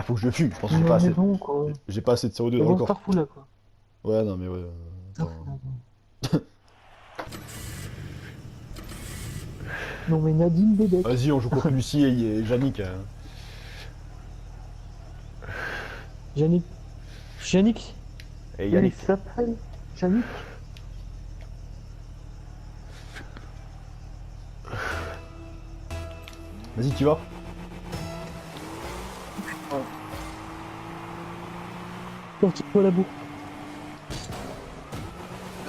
faut que je le fume, je pense que Mais on est bon, quoi. j'ai pas assez de CO2 C'est dans le bon, corps. Starfou, là, quoi. Ouais, non, mais ouais. Starfou, Attends. là. Non, mais Nadine Bébek. Vas-y, on joue contre Lucie et Yannick, hein. Yannick. Yannick. Et Il Yannick. s'appelle Yannick. Vas-y, tu vas. Sorti-toi la boue.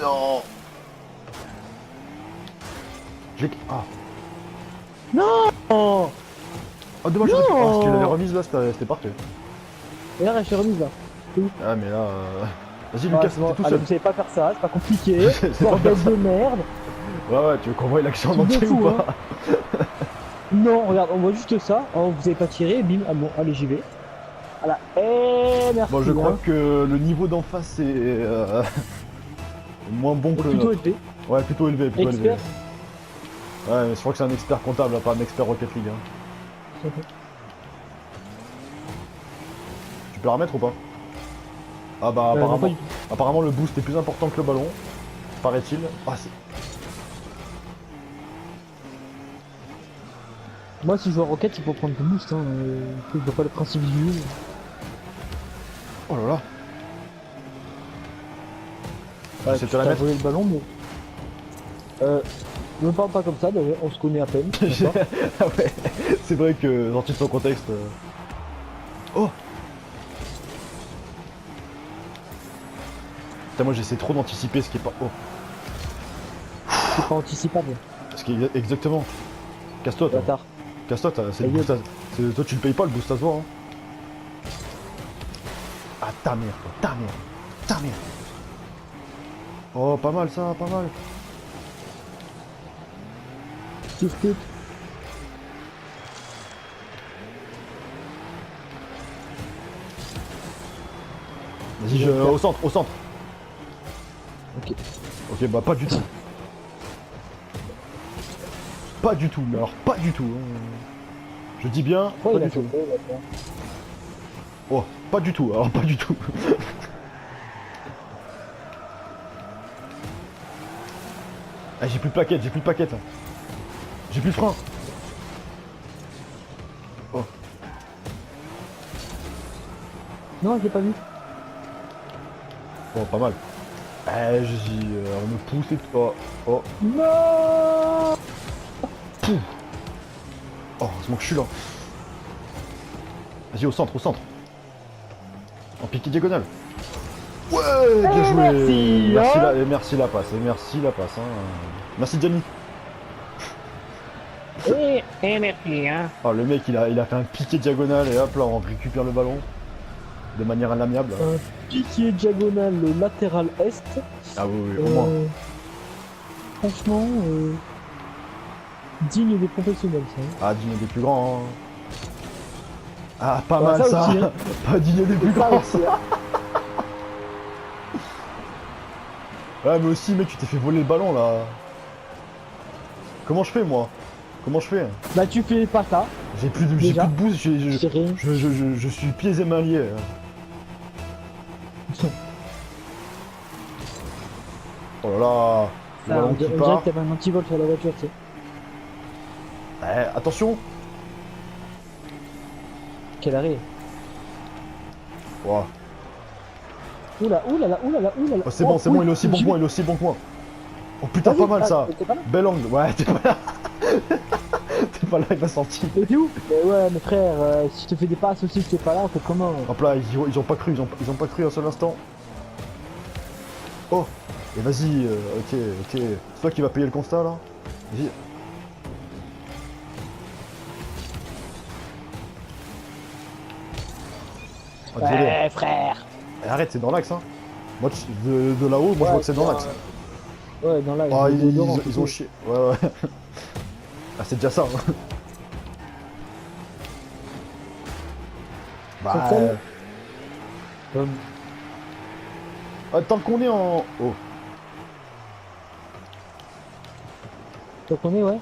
Non. Ah. Non. Oh. Ah, dommage, Non. ah, si tu l'avais remise là, c'était parfait. Et là, je suis remise, là. C'est où? Ah, mais là. Vas-y, Ouais, Lucas, c'est t'es bon. tout Allez, seul. vous savez pas faire ça, c'est pas compliqué. C'est pas Bordel faire ça. de merde. Ouais, ouais, tu veux qu'on voie l'action en Truc de entier ou fou, pas? Non, regarde, on voit juste ça. Oh, vous avez pas tiré, bim. Ah bon, allez, j'y vais. Voilà. Et merci. Bon, je crois Hein. que le niveau d'en face est moins bon Et que le plutôt nôtre. élevé. Ouais, plutôt élevé, plutôt élevé. Expert. Ouais, mais je crois que c'est un expert comptable, hein, pas un expert Rocket League. Hein. Tu peux la remettre ou pas? Ah bah Non, pas apparemment, du tout. apparemment le boost est plus important que le ballon, paraît-il. Ah, Moi, si je joue à Rocket, il faut prendre le boost. Hein. Je vois pas le principe du jeu. oh là là. Ouais, J'essaie de te la t'as mettre. volé le ballon, mais. Ne parle pas comme ça, d'ailleurs, on se connaît à peine. d'accord. Ah ouais, c'est vrai que sorti de son contexte. Oh. Putain, moi j'essaie trop d'anticiper ce qui est pas. Oh. C'est pas anticipable, Ce qui est exactement. Casse-toi, toi. bâtard. Casse-toi, c'est le Ta boost toi tu le payes pas le boost à se voir. Hein. Ah ta mère, toi, ta mère. Ta mère. Oh, pas mal ça, pas mal. Tu split. Vas-y, au centre, au centre. Ok. Ok, bah pas du tout. Pas du tout, mais alors pas du tout. Hein. Je dis bien, Oh, pas il a du tout. sauté, là, Oh, pas du tout, alors pas du tout. Ah, j'ai plus de plaquettes, j'ai plus de plaquettes. J'ai plus de frein. Oh, Non, je l'ai pas vu. bon, pas mal. On me pousse et tout. Oh, oh, Non. pouf. Oh, c'est mon que je suis là. Vas-y, au centre, au centre. En piqué diagonale. Ouais, bien joué. merci, Merci, hein. et merci la passe, et merci la passe. Hein. Merci Gianni. Merci, hein. Oh, le mec, il a fait un piqué diagonal et hop là, on récupère le ballon de manière inamiable. Un piqué diagonal latéral est. Ah oui, oui, au moins. Franchement, digne des professionnels, ça. Hein. Ah, digne des plus grands. Hein. Ah, pas Ouais, mal ça ça. aussi, hein. Pas digne des plus Ça grands. aussi, hein. Ouais, mais aussi, mec, tu t'es fait voler le ballon là. Comment je fais moi? Comment je fais? Bah, tu fais pas ça. J'ai plus de Déjà. boost, C'est rien. je suis pieds et mains liés. Oh là là, le Ça, ballon on qui dirait part. que t'avais un antivol sur la voiture, tu sais. Eh, attention. Quel arrêt. Ouah. Oula, oulala, oulala, oulala. Oh, c'est bon, c'est bon, il est aussi bon j'y point, vais. il est aussi bon point. Oh putain, Vas-y, pas mal ça. t'es pas là? Bel angle. Ouais, t'es pas là. T'es pas là, il m'a sorti. Mais t'es où? Mais ouais, mais frère, si je te fais des passes aussi que t'es pas là, on fait comment? Hop là, ils ont pas cru, ils ont pas cru un seul instant. Oh, et vas-y, ok, ok. C'est toi qui vas payer le constat là? Vas-y. Ah, désolé. Ouais, frère. Eh, arrête, c'est dans l'axe, hein. Moi, de là-haut, moi je vois que c'est dans l'axe. Ouais, dans là, Ah, ils ils ont chié. Ouais, ouais. Ah, c'est déjà ça. Hein. Bah. Ah, tant qu'on est en. Oh. Donc on est, ouais.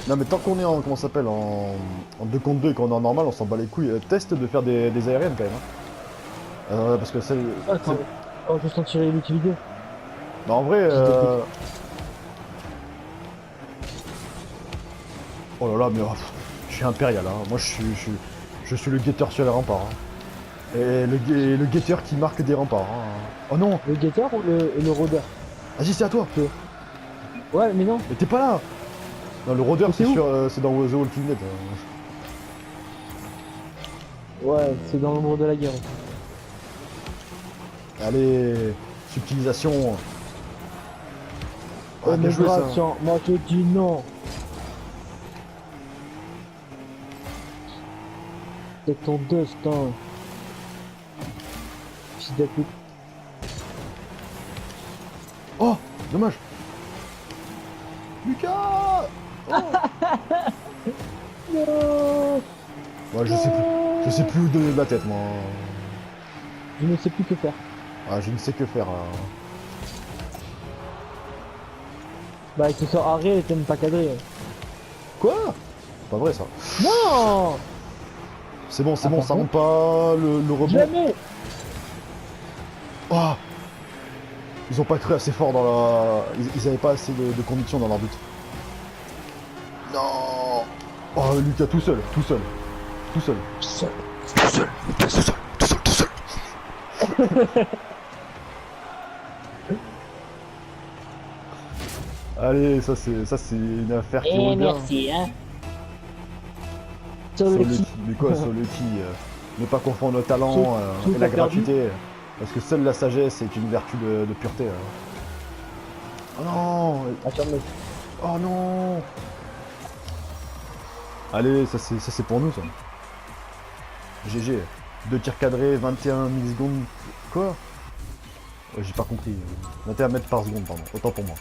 Non mais tant qu'on est en, comment ça s'appelle, en 2 contre 2 et qu'on est en normal, on s'en bat les couilles. Teste de faire des aériennes quand même. Hein. Parce que celle... Attends, oh, je sens tirer l'utilité. Non, en vrai... Oh là là, mais je suis impérial, hein. Moi je suis le guetteur sur les remparts. Hein. Et le guetteur qui marque des remparts. Hein. Oh non. Le guetteur ou le rôdeur? Vas-y, c'est à toi. Ouais, mais non. Mais t'es pas là. Non, le rôdeur Mais c'est c'est où sur, c'est dans The Walking Dead. Ouais, c'est dans l'ombre de la guerre. Allez, subtilisation. Ah, Oh, bien joué ça. migration, moi je dis non. C'est ton destin. Fils de pute. Oh, dommage. Lucas. Non. Ouais, je sais plus où donner de la tête moi. Je ne sais plus que faire. Ah, je ne sais que faire. Bah, il te sort arrêt et t'es même pas cadré. Quoi? Pas vrai ça. Non. C'est bon, ça Attention. monte pas. Le rebond. Jamais. Oh, ils ont pas cru assez fort dans la... Ils avaient pas assez de conviction dans leur but. Non. Oh, Lucas tout seul, tout seul. Tout seul. Tout seul, tout seul, tout seul, tout seul, tout seul. Allez, ça c'est une affaire qui roule bien. merci, hein. Sur Sur le le qui. qui, mais quoi sur le qui ne pas confondre le talent Tout et la a perdu. gratuité. Parce que seule la sagesse est une vertu de pureté. Hein. Oh non. Attends, mec. Oh non. Allez, ça c'est pour nous ça. GG. 2 tirs cadrés, 21 millisecondes. Quoi? Ouais, j'ai pas compris. 21 mètres par seconde, pardon. Autant pour moi.